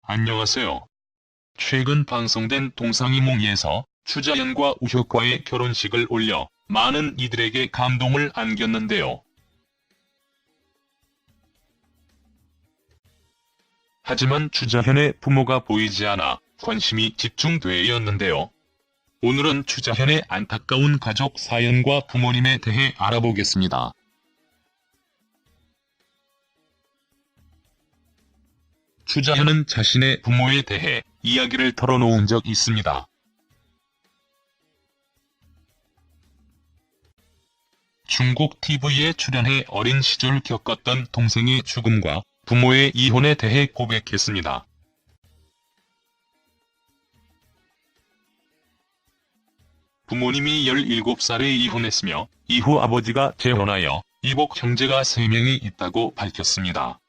안녕하세요. 최근 방송된 동상이몽에서 추자연과 우효과의 결혼식을 올려 많은 이들에게 감동을 안겼는데요. 하지만 추자현의 부모가 보이지 않아 관심이 집중되었는데요. 오늘은 추자현의 안타까운 가족 사연과 부모님에 대해 알아보겠습니다. 추자현은 자신의 부모에 대해 이야기를 털어놓은 적 있습니다. 중국 TV에 출연해 어린 시절 겪었던 동생의 죽음과 부모의 이혼에 대해 고백했습니다. 부모님이 17살에 이혼했으며 이후 아버지가 재혼하여 이복 형제가 3명이 있다고 밝혔습니다.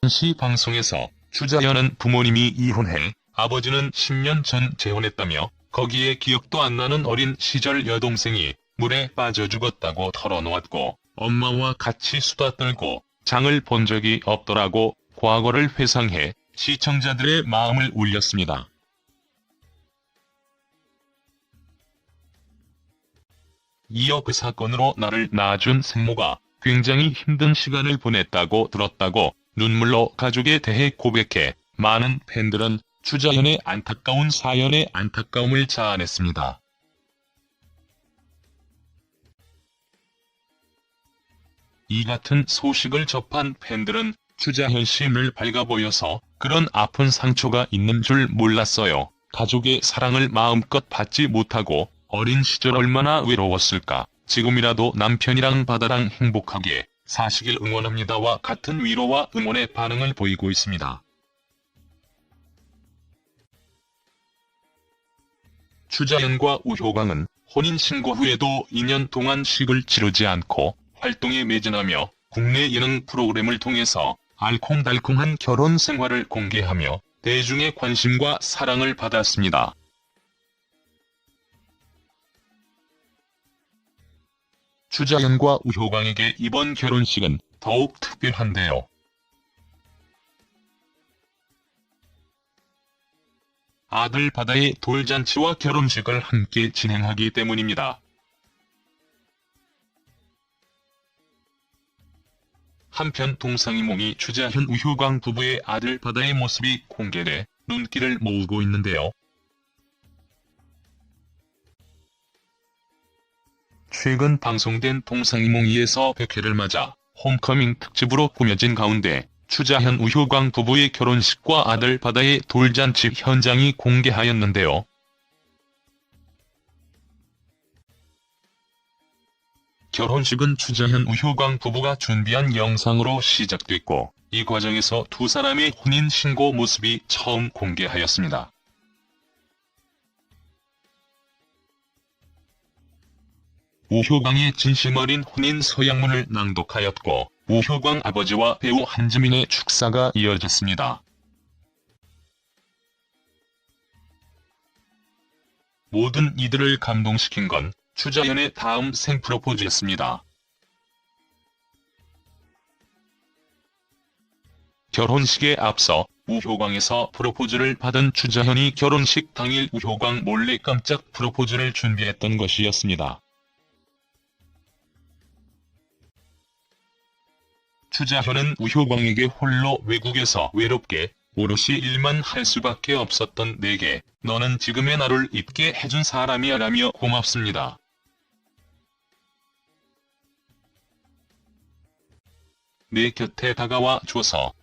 당시 방송에서 추자현은 부모님이 이혼해 아버지는 10년 전 재혼했다며 거기에 기억도 안 나는 어린 시절 여동생이 물에 빠져 죽었다고 털어놓았고 엄마와 같이 수다 떨고 장을 본 적이 없더라고 과거를 회상해 시청자들의 마음을 울렸습니다. 이어 그 사건으로 나를 낳아준 생모가 굉장히 힘든 시간을 보냈다고 들었다고 눈물로 가족에 대해 고백해 많은 팬들은 추자현의 안타까운 사연에 안타까움을 자아냈습니다. 이 같은 소식을 접한 팬들은 추자현 씨는 밝아 보여서 그런 아픈 상처가 있는 줄 몰랐어요. 가족의 사랑을 마음껏 받지 못하고 어린 시절 얼마나 외로웠을까. 지금이라도 남편이랑 바다랑 행복하게 사시길 응원합니다와 같은 위로와 응원의 반응을 보이고 있습니다. 추자현과 우효광은 혼인신고 후에도 2년 동안 식을 치르지 않고 활동에 매진하며 국내 예능 프로그램을 통해서 알콩달콩한 결혼 생활을 공개하며 대중의 관심과 사랑을 받았습니다. 추자현과 우효광에게 이번 결혼식은 더욱 특별한데요. 아들 바다의 돌잔치와 결혼식을 함께 진행하기 때문입니다. 한편 동상이몽이 추자현 우효광 부부의 아들 바다의 모습이 공개돼 눈길을 모으고 있는데요. 최근 방송된 동상이몽2에서 100회를 맞아 홈커밍 특집으로 꾸며진 가운데 추자현 우효광 부부의 결혼식과 아들 바다의 돌잔치 현장이 공개하였는데요. 결혼식은 추자현 우효광 부부가 준비한 영상으로 시작됐고 이 과정에서 두 사람의 혼인신고 모습이 처음 공개하였습니다. 우효광의 진심 어린 혼인 서약문을 낭독하였고 우효광 아버지와 배우 한지민의 축사가 이어졌습니다. 모든 이들을 감동시킨 건 추자현의 다음 생 프로포즈였습니다. 결혼식에 앞서 우효광에서 프로포즈를 받은 추자현이 결혼식 당일 우효광 몰래 깜짝 프로포즈를 준비했던 것이었습니다. 추자현은 우효광에게 홀로 외국에서 외롭게 오롯이 일만 할 수밖에 없었던 내게 너는 지금의 나를 있게 해준 사람이야 라며 고맙습니다. 내 곁에 다가와 줘서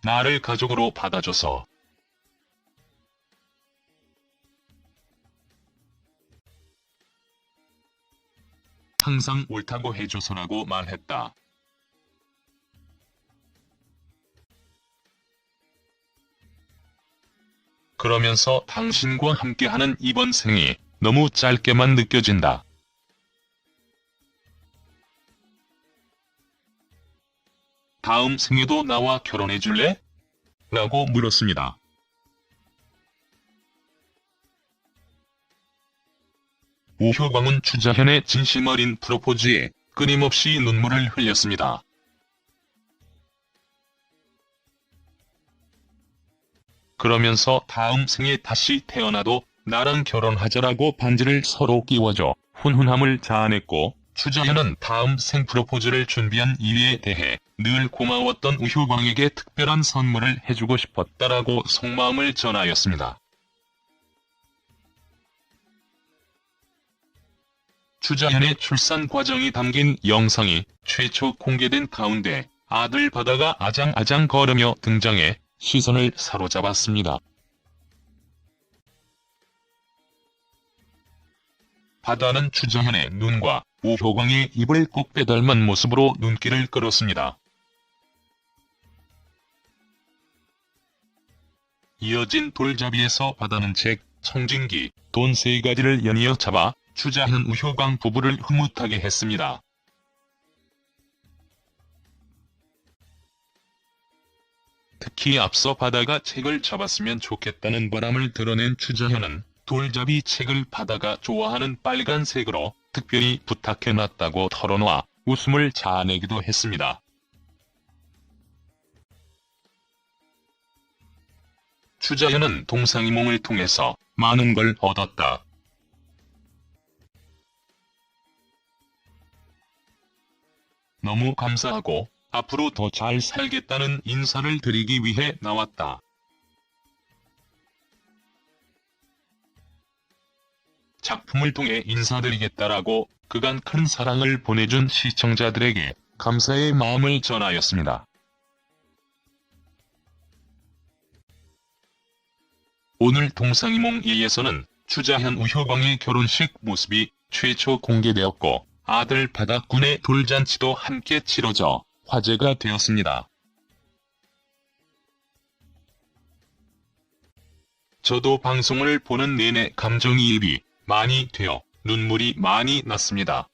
나를 가족으로 받아줘서 항상 옳다고 해줘서라고 말했다. 그러면서 당신과 함께하는 이번 생이 너무 짧게만 느껴진다. 다음 생에도 나와 결혼해줄래? 라고 물었습니다. 우효광은 추자현의 진심 어린 프로포즈에 끊임없이 눈물을 흘렸습니다. 그러면서 다음 생에 다시 태어나도 나랑 결혼하자라고 반지를 서로 끼워줘 훈훈함을 자아냈고, 추자현은 다음 생 프로포즈를 준비한 이유에 대해 늘 고마웠던 우효광에게 특별한 선물을 해주고 싶었다라고 속마음을 전하였습니다. 추자현의 출산 과정이 담긴 영상이 최초 공개된 가운데 아들 바다가 아장아장 걸으며 등장해 시선을 사로잡았습니다. 바다는 추자현의 눈과 우효광의 입을 꼭 빼닮은 모습으로 눈길을 끌었습니다. 이어진 돌잡이에서 바다는 책, 청진기, 돈 3가지를 연이어 잡아 추자현 우효광 부부를 흐뭇하게 했습니다. 특히 앞서 바다가 책을 잡았으면 좋겠다는 바람을 드러낸 추자현은 돌잡이 책을 바다가 좋아하는 빨간색으로 특별히 부탁해놨다고 털어놓아 웃음을 자아내기도 했습니다. 추자현은 동상이몽을 통해서 많은 걸 얻었다. 너무 감사하고 앞으로 더 잘 살겠다는 인사를 드리기 위해 나왔다. 작품을 통해 인사드리겠다라고 그간 큰 사랑을 보내준 시청자들에게 감사의 마음을 전하였습니다. 오늘 동상이몽 2에서는 추자현 우효광의 결혼식 모습이 최초 공개되었고, 아들 바다군의 돌잔치도 함께 치러져 화제가 되었습니다. 저도 방송을 보는 내내 감정이입이 많이 되어 눈물이 많이 났습니다.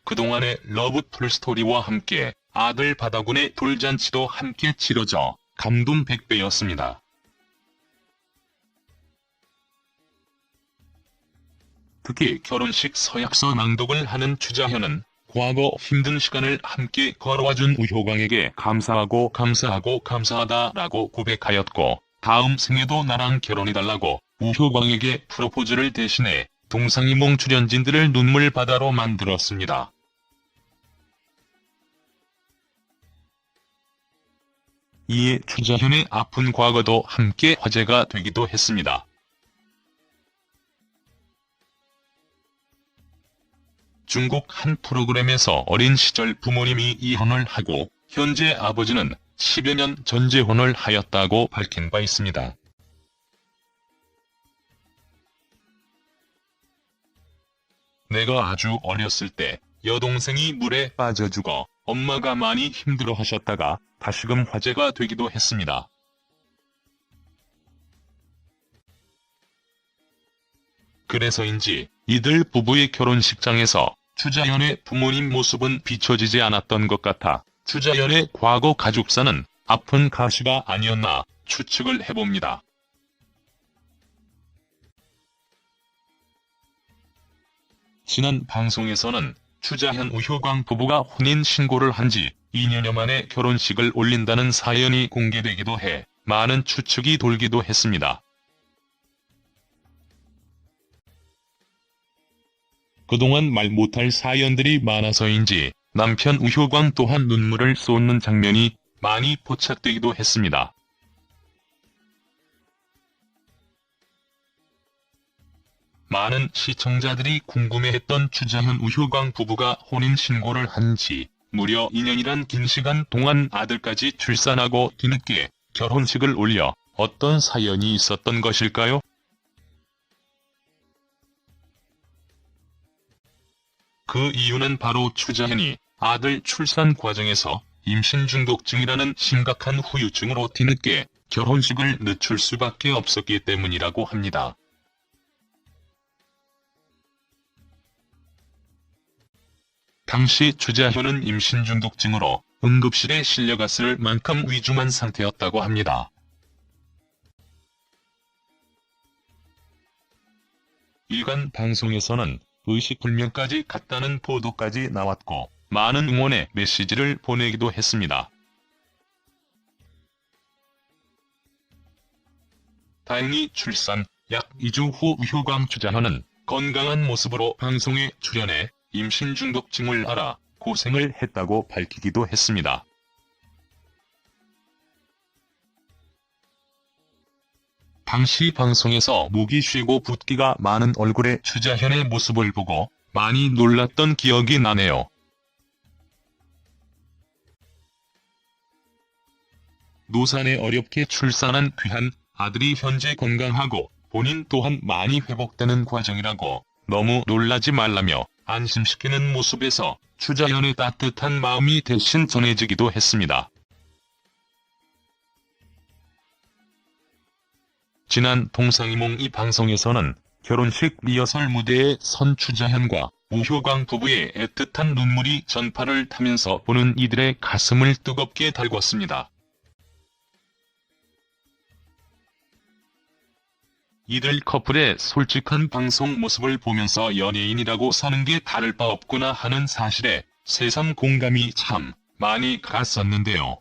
그동안의 러브 풀스토리와 함께 아들 바다군의 돌잔치도 함께 치러져 감동 100배였습니다. 특히 결혼식 서약서 낭독을 하는 추자현은 과거 힘든 시간을 함께 걸어와준 우효광에게 감사하고 감사하다라고 고백하였고, 다음 생에도 나랑 결혼해달라고 우효광에게 프로포즈를 대신해 동상이몽 출연진들을 눈물바다로 만들었습니다. 이에 추자현의 아픈 과거도 함께 화제가 되기도 했습니다. 중국 한 프로그램에서 어린 시절 부모님이 이혼을 하고 현재 아버지는 10여 년 전 재혼을 하였다고 밝힌 바 있습니다. 내가 아주 어렸을 때 여동생이 물에 빠져 죽어 엄마가 많이 힘들어하셨다가 다시금 화제가 되기도 했습니다. 그래서인지 이들 부부의 결혼식장에서 추자현의 부모님 모습은 비춰지지 않았던 것 같아 추자현의 과거 가족사는 아픈 가시가 아니었나 추측을 해봅니다. 지난 방송에서는 추자현 우효광 부부가 혼인신고를 한 지 2년여 만에 결혼식을 올린다는 사연이 공개되기도 해 많은 추측이 돌기도 했습니다. 그동안 말 못할 사연들이 많아서인지 남편 우효광 또한 눈물을 쏟는 장면이 많이 포착되기도 했습니다. 많은 시청자들이 궁금해했던 추자현 우효광 부부가 혼인신고를 한 지 무려 2년이란 긴 시간 동안 아들까지 출산하고 뒤늦게 결혼식을 올려 어떤 사연이 있었던 것일까요? 그 이유는 바로 추자현이 아들 출산 과정에서 임신 중독증이라는 심각한 후유증으로 뒤늦게 결혼식을 늦출 수밖에 없었기 때문이라고 합니다. 당시 추자현은 임신 중독증으로 응급실에 실려갔을 만큼 위중한 상태였다고 합니다. 일간 방송에서는 의식불명까지 갔다는 보도까지 나왔고 많은 응원의 메시지를 보내기도 했습니다. 다행히 출산 약 2주 후 우효광 주자현은 건강한 모습으로 방송에 출연해 임신 중독증을 앓아 고생을 했다고 밝히기도 했습니다. 당시 방송에서 목이 쉬고 붓기가 많은 얼굴의 추자현의 모습을 보고 많이 놀랐던 기억이 나네요. 노산에 어렵게 출산한 귀한 아들이 현재 건강하고 본인 또한 많이 회복되는 과정이라고 너무 놀라지 말라며 안심시키는 모습에서 추자현의 따뜻한 마음이 대신 전해지기도 했습니다. 지난 동상이몽이 방송에서는 결혼식 리허설 무대에 선 추자현과 우효광 부부의 애틋한 눈물이 전파를 타면서 보는 이들의 가슴을 뜨겁게 달궜습니다. 이들 커플의 솔직한 방송 모습을 보면서 연예인이라고 사는 게 다를 바 없구나 하는 사실에 새삼 공감이 참 많이 갔었는데요.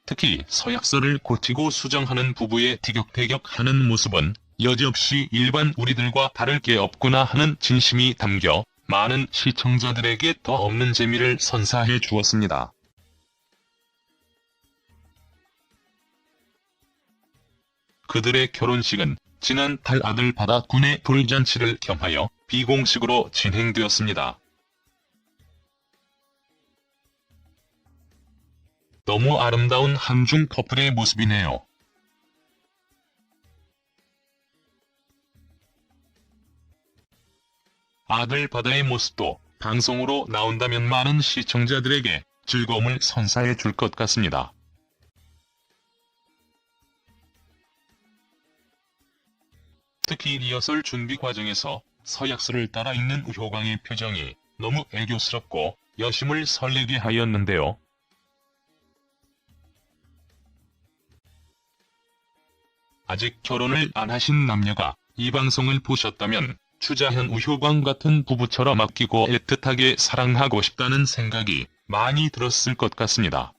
특히 서약서를 고치고 수정하는 부부의 티격태격하는 모습은 여지없이 일반 우리들과 다를 게 없구나 하는 진심이 담겨 많은 시청자들에게 더 없는 재미를 선사해 주었습니다. 그들의 결혼식은 지난달 아들 바다 군의 돌잔치를 겸하여 비공식으로 진행되었습니다. 너무 아름다운 한중 커플의 모습이네요. 아들 바다의 모습도 방송으로 나온다면 많은 시청자들에게 즐거움을 선사해 줄 것 같습니다. 특히 리허설 준비 과정에서 서약서를 따라 읽는 우효광의 표정이 너무 애교스럽고 여심을 설레게 하였는데요. 아직 결혼을 안 하신 남녀가 이 방송을 보셨다면 추자현 우효광 같은 부부처럼 아끼고 애틋하게 사랑하고 싶다는 생각이 많이 들었을 것 같습니다.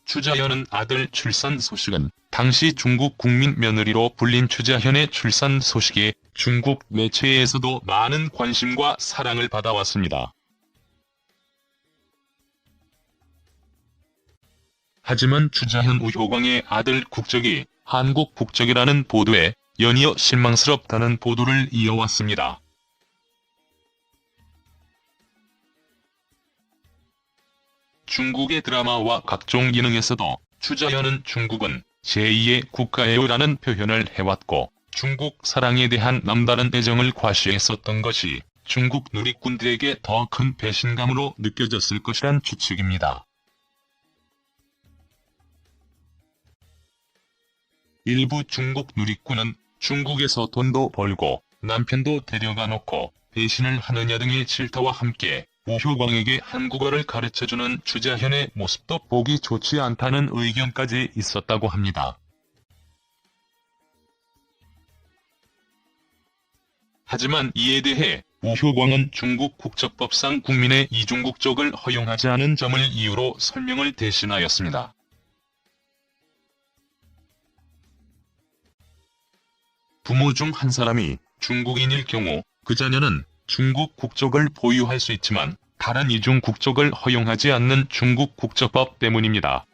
추자현은 아들 출산 소식은 당시 중국 국민 며느리로 불린 추자현의 출산 소식에 중국 매체에서도 많은 관심과 사랑을 받아왔습니다. 하지만 추자현 우효광의 아들 국적이 한국 국적이라는 보도에 연이어 실망스럽다는 보도를 이어왔습니다. 중국의 드라마와 각종 예능에서도 추자현은 중국은 제2의 국가예요라는 표현을 해왔고 중국 사랑에 대한 남다른 애정을 과시했었던 것이 중국 누리꾼들에게 더 큰 배신감으로 느껴졌을 것이란 추측입니다. 일부 중국 누리꾼은 중국에서 돈도 벌고 남편도 데려가 놓고 배신을 하느냐 등의 질타와 함께 우효광에게 한국어를 가르쳐주는 추자현의 모습도 보기 좋지 않다는 의견까지 있었다고 합니다. 하지만 이에 대해 우효광은 중국 국적법상 국민의 이중국적을 허용하지 않은 점을 이유로 설명을 대신하였습니다. 부모 중 한 사람이 중국인일 경우 그 자녀는 중국 국적을 보유할 수 있지만 다른 이중 국적을 허용하지 않는 중국 국적법 때문입니다.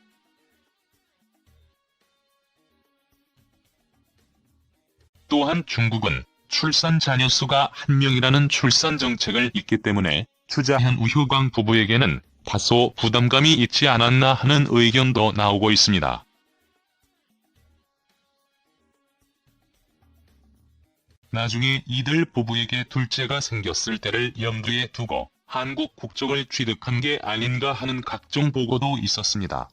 또한 중국은 출산 자녀 수가 1명이라는 출산 정책을 있기 때문에 추자현 우효광 부부에게는 다소 부담감이 있지 않았나 하는 의견도 나오고 있습니다. 나중에 이들 부부에게 둘째가 생겼을 때를 염두에 두고 한국 국적을 취득한 게 아닌가 하는 각종 보고도 있었습니다.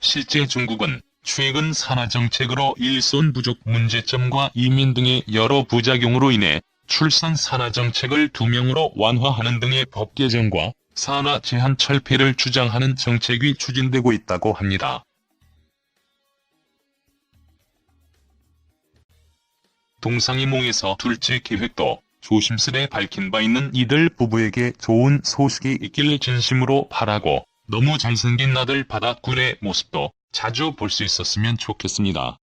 실제 중국은 최근 산하정책으로 일손 부족 문제점과 이민 등의 여러 부작용으로 인해 출산 산하 정책을 2명으로 완화하는 등의 법 개정과 산하 제한 철폐를 주장하는 정책이 추진되고 있다고 합니다. 동상이몽에서 둘째 계획도 조심스레 밝힌 바 있는 이들 부부에게 좋은 소식이 있길 진심으로 바라고, 너무 잘생긴 아들 바다꾼의 모습도 자주 볼 수 있었으면 좋겠습니다.